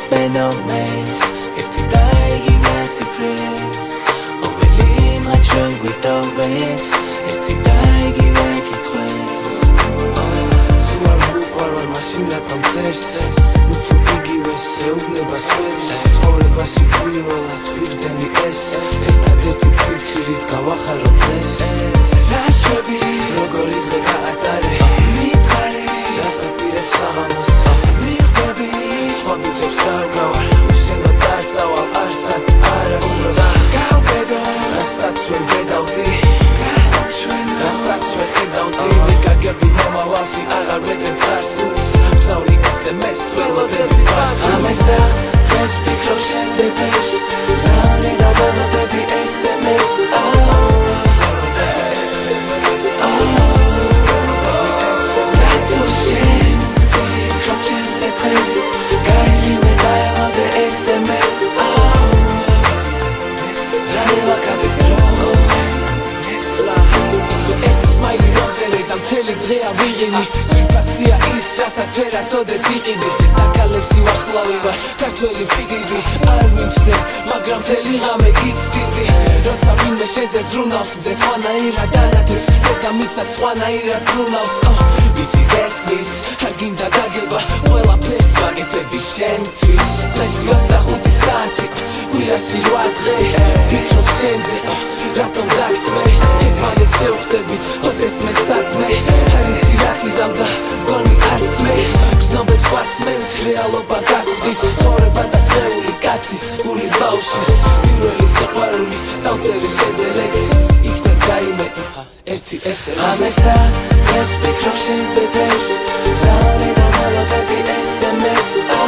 Phenomenals, ერთი და იგივე ციფრებს ყოველი დღე ჩვენ გვიტოვებს ერთი და იგივე კითხვებს თუ არ ვუყვარვარ მაშინ რატომ წერს ნუ თუ იგივე შეუბნება სხვებს ცხოვრებაში პირველად ვიბრძენი ეს ერთადერთი ფიქრით გავახარო დღეს რა შვები როგორი დღე გაატარე მითხარი რასაპირებს საღამოს მიხვდები სხვა ბიჭებს არ გავარ უშენო დარწავალ არსად არასდროს გავბედო რასაც ვერ ბედავდი რასაც ვერ ხედავდი ვიკაგები მომავალში აღარ ვეძებ წარსულს ვსავლი SMS ველოდები ფასს ამას და დღეს ვფიქრობ შენზე ბევრს მზავნი და ველოდები SMS მთელი დღე ავიღინი ძვირფასია ის რასაც ვერასოდეს იყიდი შეთაკალებში ვარსკვლავი ვარ ქართველი ფიდიდი არ ვიმჩნე მაგრამ მთელი ღამე გიცდიდი როცა ვინმე შენზე ზრუნავს მზე სხვანაირად ანათებს დედამიწაც სხვანაირად ბრუნავს ვიცი გესმის არ გინდა გაგება ყველაფერს ვაკეთები შენთვის დღეში 25 საათი კვირაში 8 დღე ვფიქრობ შენზე რატომ დაგწმე ერთმანეთს შევხვდებით ოდესმე სადმე არ იცი რას იზამდა გონი არც მე გრძნობებს ვაცმევთ რეალობა გაგვდის ცხოვრება და სხეული კაცის გული ბავშვის პირველი სიყვარული დავწერე შენზე ლექსი იქნებ გაიმეტი ერთი SMS ამას და დღეს ვფიქრობ შენზე ბევრს მზავნი და ველოდები SMS